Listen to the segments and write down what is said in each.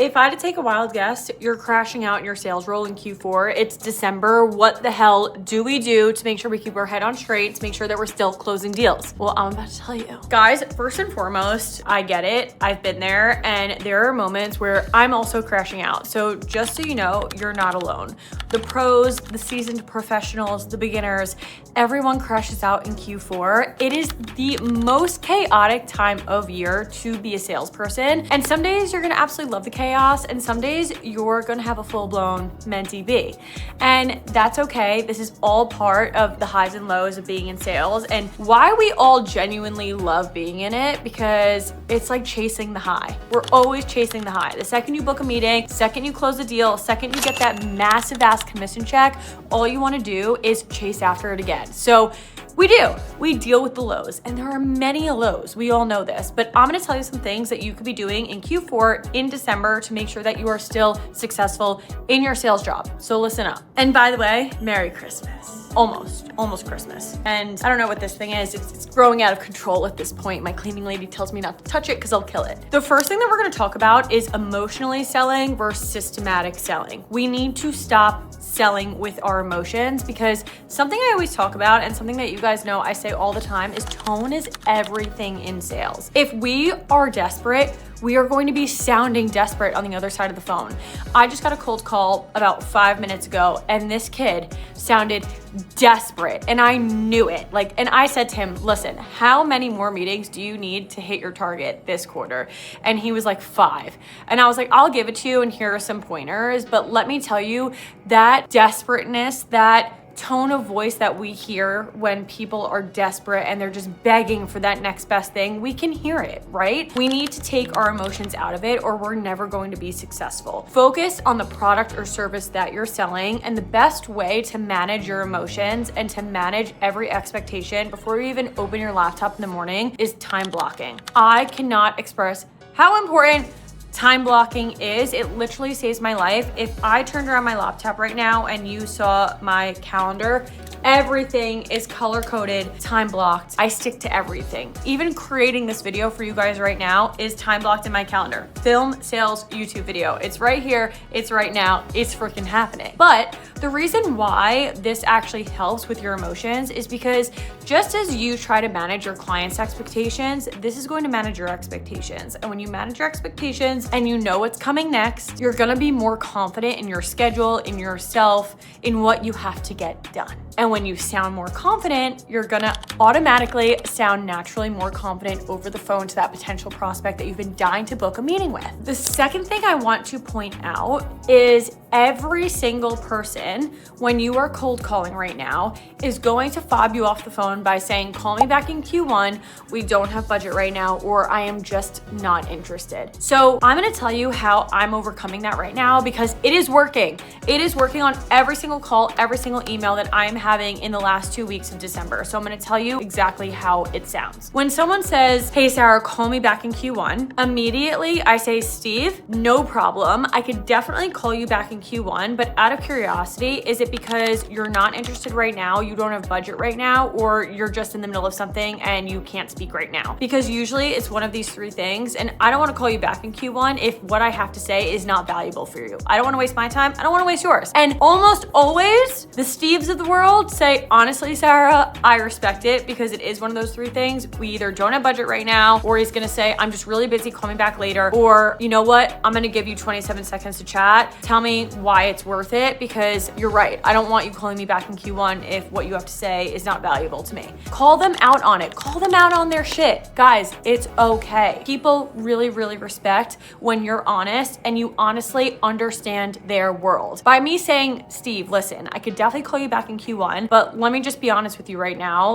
If I had to take a wild guess, you're crashing out in your sales role in Q4. It's December. What the hell do we do to make sure we keep our head on straight, to make sure that we're still closing deals? Well, I'm about to tell you. Guys, first and foremost, I get it. I've been there, and there are moments where I'm also crashing out. So just so you know, you're not alone. The pros, the seasoned professionals, the beginners, everyone crashes out in Q4. It is the most chaotic time of year to be a salesperson. And some days you're gonna absolutely love the chaos, and some days you're gonna have a full-blown mentee bee. And that's okay. This is all part of the highs and lows of being in sales, and why we all genuinely love being in it, because it's like chasing the high. We're always chasing the high. The second you book a meeting, second you close a deal, second you get that massive ass commission check, all you wanna do is chase after it again. So we deal with the lows, and there are many lows. We all know this, but I'm gonna tell you some things that you could be doing in Q4 in December to make sure that you are still successful in your sales job. So listen up. And by the way, Merry Christmas. Almost Christmas. And I don't know what this thing is. It's growing out of control at this point. My cleaning lady tells me not to touch it because I'll kill it. The first thing that we're gonna talk about is emotionally selling versus systematic selling. We need to stop selling with our emotions, because something I always talk about, and something that you guys know I say all the time, is tone is everything in sales. If we are desperate, we are going to be sounding desperate on the other side of the phone. I just got a cold call about 5 minutes ago, and this kid sounded desperate, and I knew it. And I said to him, listen, how many more meetings do you need to hit your target this quarter? And he was like, 5. And I was like, I'll give it to you, and here are some pointers. But let me tell you, that desperateness, that tone of voice that we hear when people are desperate and they're just begging for that next best thing, we can hear it, right? We need to take our emotions out of it, or we're never going to be successful. Focus on the product or service that you're selling, and the best way to manage your emotions and to manage every expectation before you even open your laptop in the morning is time blocking. I cannot express how important time blocking is. It literally saves my life. If I turned around my laptop right now and you saw my calendar, everything is color coded, time blocked. I stick to everything. Even creating this video for you guys right now is time blocked in my calendar. Film sales YouTube video. It's right here. It's right now. It's freaking happening. But the reason why this actually helps with your emotions is because just as you try to manage your clients' expectations, this is going to manage your expectations. And when you manage your expectations and you know what's coming next, you're gonna be more confident in your schedule, in yourself, in what you have to get done. And when you sound more confident, you're gonna automatically sound naturally more confident over the phone to that potential prospect that you've been dying to book a meeting with. The second thing I want to point out is every single person, when you are cold calling right now, is going to fob you off the phone by saying, call me back in Q1, we don't have budget right now, or I am just not interested. So I'm gonna tell you how I'm overcoming that right now, because it is working. It is working on every single call, every single email that I'm having in the last 2 weeks of December. So I'm gonna tell you exactly how it sounds. When someone says, hey Sarah, call me back in Q1, immediately I say, Steve, no problem. I could definitely call you back in Q1, but out of curiosity, is it because you're not interested right now, you don't have budget right now, or you're just in the middle of something and you can't speak right now? Because usually it's one of these 3 things, and I don't wanna call you back in Q1 if what I have to say is not valuable for you. I don't wanna waste my time, I don't wanna waste yours. And almost always, the Steves of the world say, honestly, Sarah, I respect it, because it is one of those 3 things. We either don't have budget right now, or he's gonna say, I'm just really busy, call me back later, or you know what, I'm gonna give you 27 seconds to chat. Tell me why it's worth it, because you're right. I don't want you calling me back in Q1 if what you have to say is not valuable to me. Call them out on it. Call them out on their shit. Guys, it's okay. People really, really respect when you're honest and you honestly understand their world. By me saying, Steve, listen, I could definitely call you back in Q1, but let me just be honest with you right now.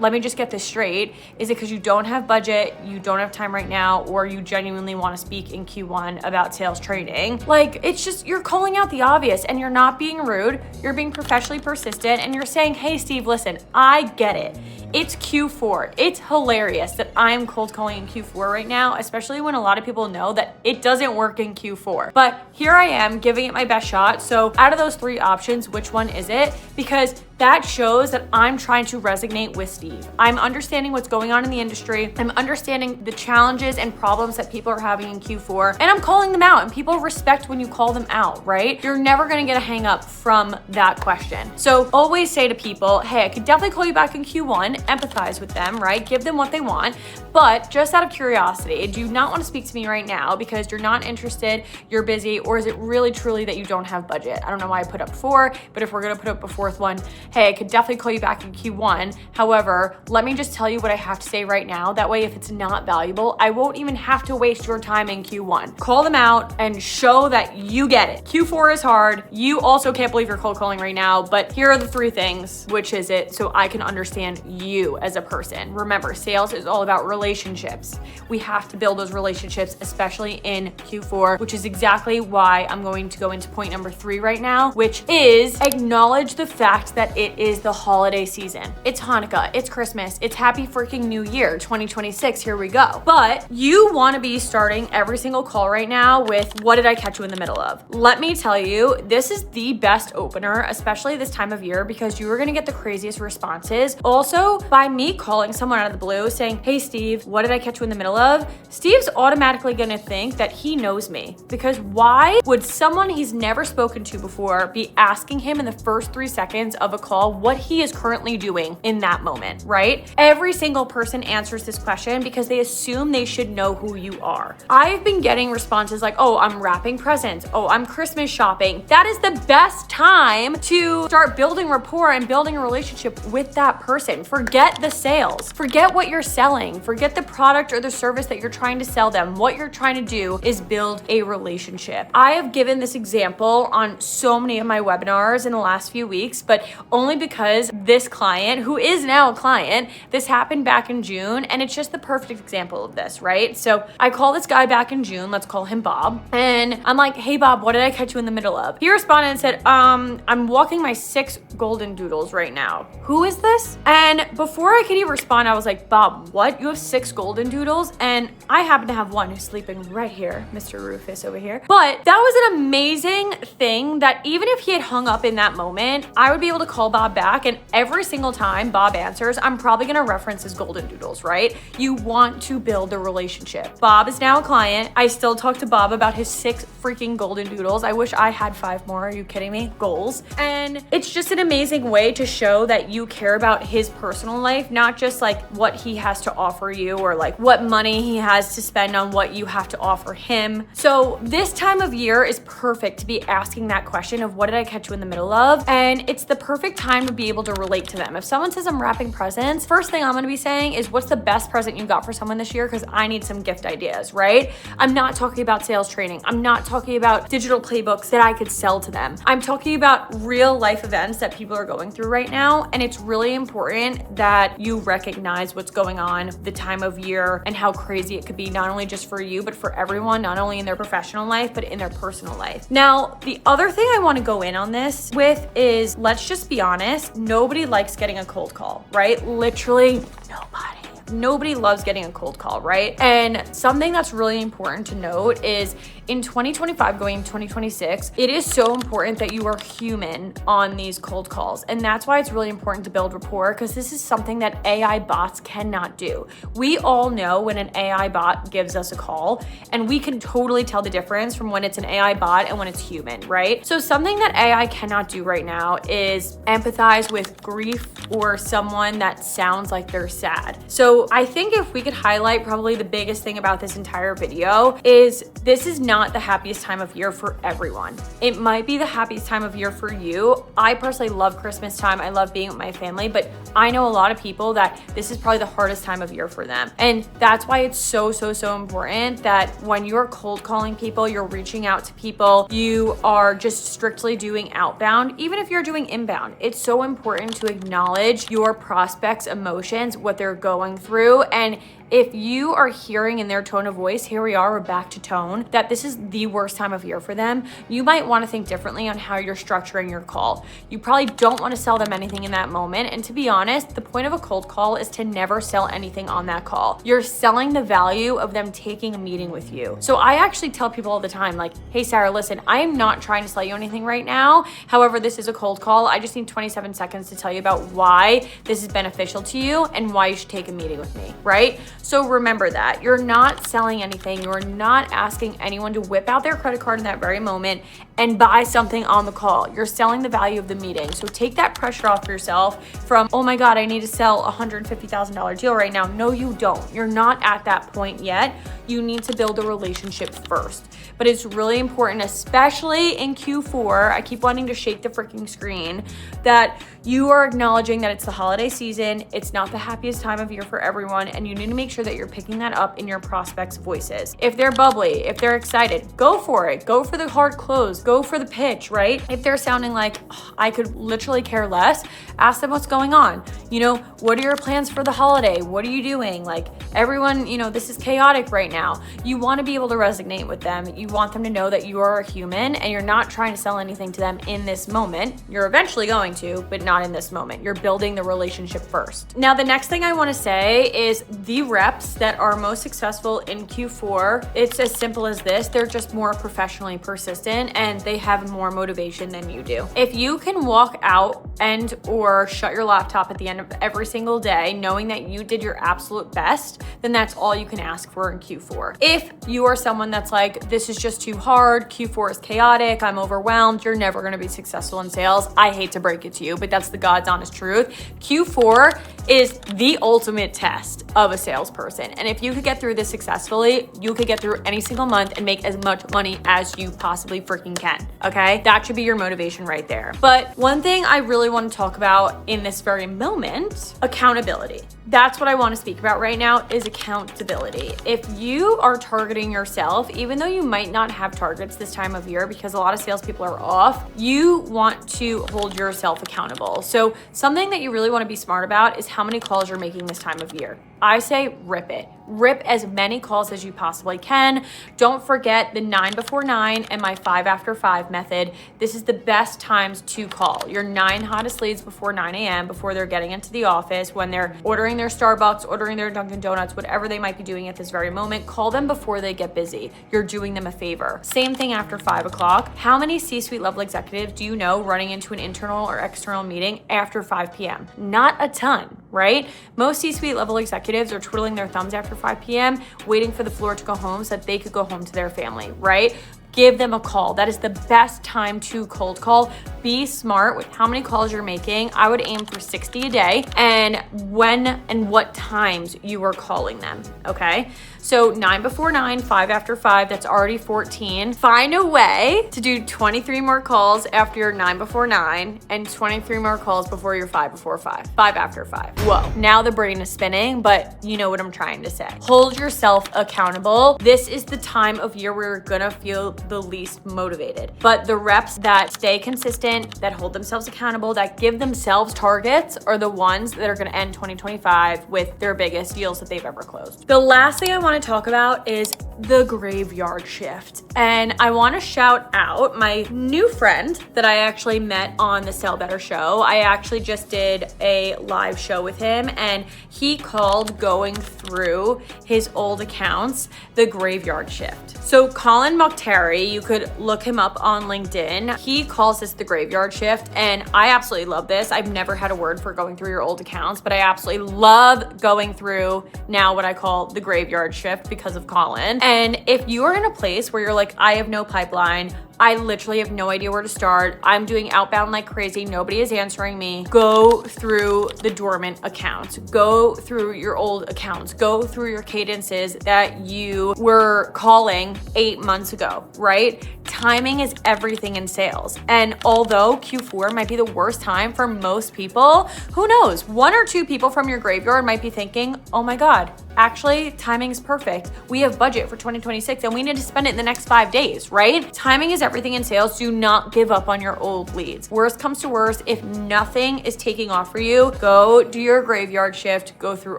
Let me just get this straight. Is it because you don't have budget, you don't have time right now, or you genuinely want to speak in Q1 about sales training? It's just, you're calling out the obvious, and you're not being rude. You're being professionally persistent, and you're saying, hey, Steve, listen, I get it. It's Q4. It's hilarious that I'm cold calling in Q4 right now, especially when a lot of people know that it doesn't work in Q4. But here I am giving it my best shot. So out of those 3 options, which one is it? Because that shows that I'm trying to resonate with Steve. I'm understanding what's going on in the industry. I'm understanding the challenges and problems that people are having in Q4, and I'm calling them out, and people respect when you call them out, right? You're never gonna get a hang up from that question. So always say to people, hey, I could definitely call you back in Q1, empathize with them, right? Give them what they want, but just out of curiosity, do you not want to speak to me right now because you're not interested, you're busy, or is it really truly that you don't have budget? I don't know why I put up 4, but if we're gonna put up a 4th one, hey, I could definitely call you back in Q1. However, let me just tell you what I have to say right now. That way, if it's not valuable, I won't even have to waste your time in Q1. Call them out and show that you get it. Q4 is hard. You also can't believe you're cold calling right now, but here are the 3 things. Which is it? So I can understand you as a person. Remember, sales is all about relationships. We have to build those relationships, especially in Q4, which is exactly why I'm going to go into point number 3 right now, which is acknowledge the fact that it is the holiday season. It's Hanukkah, it's Christmas, it's happy freaking New Year, 2026, here we go. But you wanna be starting every single call right now with, what did I catch you in the middle of? Let me tell you, this is the best opener, especially this time of year, because you are gonna get the craziest responses. Also, by me calling someone out of the blue saying, hey Steve, what did I catch you in the middle of? Steve's automatically gonna think that he knows me, because why would someone he's never spoken to before be asking him in the first 3 seconds of a call what he is currently doing in that moment, right? Every single person answers this question because they assume they should know who you are. I've been getting responses like, oh, I'm wrapping presents. Oh, I'm Christmas shopping. That is the best time to start building rapport and building a relationship with that person. Forget the sales. Forget what you're selling. Forget the product or the service that you're trying to sell them. What you're trying to do is build a relationship. I have given this example on so many of my webinars in the last few weeks, but only because this client, who is now a client, this happened back in June, and it's just the perfect example of this, right? So I call this guy back in June, let's call him Bob, and I'm like, hey Bob, what did I catch you in the middle of? He responded and said, I'm walking my 6 golden doodles right now. Who is this? And before I could even respond, I was like, Bob, what? You have 6 golden doodles? And I happen to have one who's sleeping right here, Mr. Rufus over here. But that was an amazing thing that even if he had hung up in that moment, I would be able to call Bob back, and every single time Bob answers, I'm probably gonna reference his golden doodles, right? You want to build a relationship. Bob is now a client. I still talk to Bob about his 6 freaking golden doodles. I wish I had 5 more. Are you kidding me? Goals. And it's just an amazing way to show that you care about his personal life, not just like what he has to offer you or like what money he has to spend on what you have to offer him. So this time of year is perfect to be asking that question of, what did I catch you in the middle of? And it's the perfect time to be able to relate to them. If someone says I'm wrapping presents, first thing I'm gonna be saying is, what's the best present you got for someone this year? Because I need some gift ideas, right? I'm not talking about sales training. I'm not talking about digital playbooks that I could sell to them. I'm talking about real life events that people are going through right now. And it's really important that you recognize what's going on, the time of year, and how crazy it could be, not only just for you, but for everyone, not only in their professional life, but in their personal life. Now, the other thing I want to go in on this with is, let's just be honest, nobody likes getting a cold call, right? Literally nobody. Nobody loves getting a cold call, right? And something that's really important to note is, in 2025 going into 2026, it is so important that you are human on these cold calls. And that's why it's really important to build rapport, because this is something that AI bots cannot do. We all know when an AI bot gives us a call, and we can totally tell the difference from when it's an AI bot and when it's human, right? So something that AI cannot do right now is empathize with grief or someone that sounds like they're sad. So I think if we could highlight probably the biggest thing about this entire video is, this is not the happiest time of year for everyone. It might be the happiest time of year for you. I personally love Christmas time. I love being with my family, but I know a lot of people that this is probably the hardest time of year for them. And that's why it's so important that when you're cold calling people, you're reaching out to people, you are just strictly doing outbound. Even if you're doing inbound, it's so important to acknowledge your prospects' emotions, what they're going through, and If you are hearing in their tone of voice, here we are, we're back to tone, that this is the worst time of year for them, you might want to think differently on how you're structuring your call. You probably don't want to sell them anything in that moment. And to be honest, the point of a cold call is to never sell anything on that call. You're selling the value of them taking a meeting with you. So I actually tell people all the time, like, hey, Sarah, listen, I am not trying to sell you anything right now. However, this is a cold call. I just need 27 seconds to tell you about why this is beneficial to you and why you should take a meeting with me, right? So remember that. You're not selling anything. You're not asking anyone to whip out their credit card in that very moment and buy something on the call. You're selling the value of the meeting. So take that pressure off yourself from, oh my God, I need to sell a $150,000 deal right now. No, you don't. You're not at that point yet. You need to build a relationship first. But it's really important, especially in Q4, I keep wanting to shake the freaking screen, that you are acknowledging that it's the holiday season, it's not the happiest time of year for everyone, and you need to make sure that you're picking that up in your prospects' voices. If they're bubbly, if they're excited, go for it. Go for the hard close, go for the pitch, right? If they're sounding like, oh, I could literally care less, ask them what's going on. You know, what are your plans for the holiday? What are you doing? Like, everyone, you know, this is chaotic right now. You want to be able to resonate with them. You want them to know that you are a human and you're not trying to sell anything to them in this moment. You're eventually going to, but not in this moment. You're building the relationship first. Now, the next thing I want to say is the reps that are most successful in Q4, it's as simple as this. They're just more professionally persistent and they have more motivation than you do. If you can walk out and or shut your laptop at the end of every single day knowing that you did your absolute best, then that's all you can ask for in Q4. If you are someone that's like, this is just too hard, Q4 is chaotic, I'm overwhelmed, you're never gonna be successful in sales. I hate to break it to you, but that's the God's honest truth. Q4 is the ultimate test of a salesperson. And if you could get through this successfully, you could get through any single month and make as much money as you possibly freaking can, okay? That should be your motivation right there. But one thing I really want to talk about in this very moment, accountability. That's what I want to speak about right now is accountability. If you are targeting yourself, even though you might not have targets this time of year because a lot of salespeople are off, you want to hold yourself accountable. So something that you really want to be smart about is how many calls you're making this time of year. I say rip it. Rip as many calls as you possibly can. Don't forget the 9 before 9 and my 5 after 5 method. This is the best times to call. Your 9 hottest leads before 9 a.m., before they're getting into the office, when they're ordering their Starbucks, ordering their Dunkin' Donuts, whatever they might be doing at this very moment. Call them before they get busy. You're doing them a favor. Same thing after 5 o'clock. How many C-suite level executives do you know running into an internal or external meeting after 5 p.m.? Not a ton, right? Most C-suite level executives are twiddling their thumbs after 5 p.m., waiting for the floor to go home so that they could go home to their family, right? Give them a call. That is the best time to cold call. Be smart with how many calls you're making. I would aim for 60 a day and when and what times you are calling them, okay? So 9 before 9, 5 after 5, that's already 14. Find a way to do 23 more calls after your 9 before 9 and 23 more calls before your 5 before 5, 5 after 5. Whoa, now the brain is spinning, but you know what I'm trying to say. Hold yourself accountable. This is the time of year where you're gonna feel the least motivated. But the reps that stay consistent, that hold themselves accountable, that give themselves targets are the ones that are gonna end 2025 with their biggest deals that they've ever closed. The last thing I want to talk about is the graveyard shift. And I want to shout out my new friend that I actually met on the Sell Better show. I actually just did a live show with him and he called going through his old accounts the graveyard shift. So Colin Mokhtari, you could look him up on LinkedIn. He calls this the graveyard shift and I absolutely love this. I've never had a word for going through your old accounts, but I absolutely love going through now what I call the graveyard shift because of Colin. And if you are in a place where you're like, I have no pipeline, I literally have no idea where to start, I'm doing outbound like crazy, nobody is answering me, go through the dormant accounts, go through your old accounts, go through your cadences that you were calling 8 months ago, right? Timing is everything in sales. And although Q4 might be the worst time for most people, who knows? 1 or 2 people from your graveyard might be thinking, oh my God, actually, timing is perfect. We have budget for 2026 and we need to spend it in the next 5 days, right? Timing is everything in sales. Do not give up on your old leads. Worst comes to worst, if nothing is taking off for you, go do your graveyard shift, go through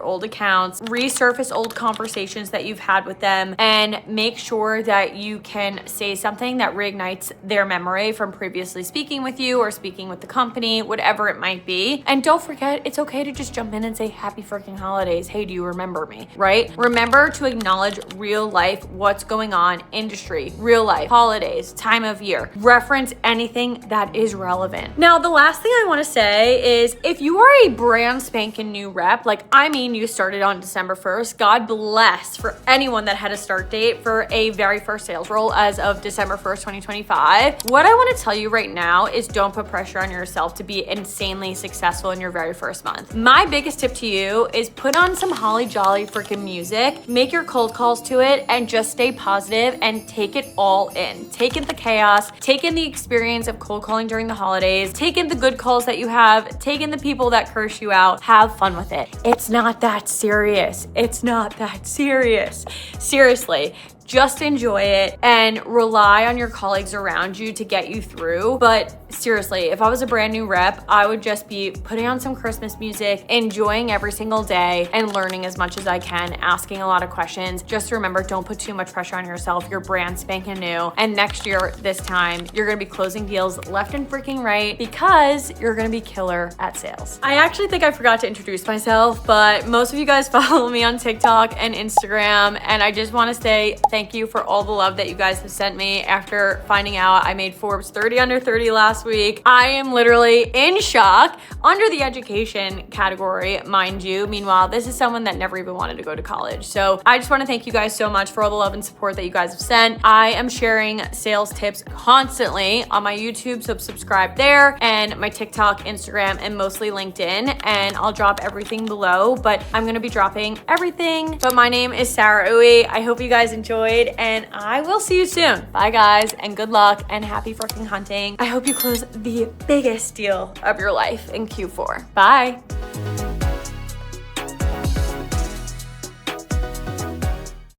old accounts, resurface old conversations that you've had with them, and make sure that you can say something that reignites their memory from previously speaking with you or speaking with the company, whatever it might be. And don't forget, it's okay to just jump in and say happy freaking holidays. Hey, do you remember me, right? Remember to acknowledge real life, what's going on, industry, real life, holidays, time of year. Reference anything that is relevant. Now, the last thing I want to say is if you are a brand spanking new rep, like you started on December 1st, God bless for anyone that had a start date for a very first sales role as of December 1st, 2025. What I want to tell you right now is don't put pressure on yourself to be insanely successful in your very first month. My biggest tip to you is put on some holly jolly freaking music, make your cold calls to it, and just stay positive and take it all in. Take in the chaos, take in the experience of cold calling during the holidays, take in the good calls that you have, take in the people that curse you out, have fun with it. It's not that serious. It's not that serious. Seriously. Just enjoy it and rely on your colleagues around you to get you through. But seriously, if I was a brand new rep, I would just be putting on some Christmas music, enjoying every single day and learning as much as I can, asking a lot of questions. Just remember, don't put too much pressure on yourself. You're brand spanking new. And next year, this time, you're gonna be closing deals left and freaking right because you're gonna be killer at sales. I actually think I forgot to introduce myself, but most of you guys follow me on TikTok and Instagram. And I just wanna say thank you for all the love that you guys have sent me after finding out I made Forbes 30 under 30 last week. I am literally in shock under the education category, mind you. Meanwhile, this is someone that never even wanted to go to college. So I just want to thank you guys so much for all the love and support that you guys have sent. I am sharing sales tips constantly on my YouTube, so subscribe there, and my TikTok, Instagram, and mostly LinkedIn, and I'll drop everything below, but I'm going to be dropping everything. But my name is Sarah Uy. I hope you guys enjoyed, and I will see you soon. Bye guys, and good luck and happy freaking hunting. I hope you close the biggest deal of your life in Q4. Bye.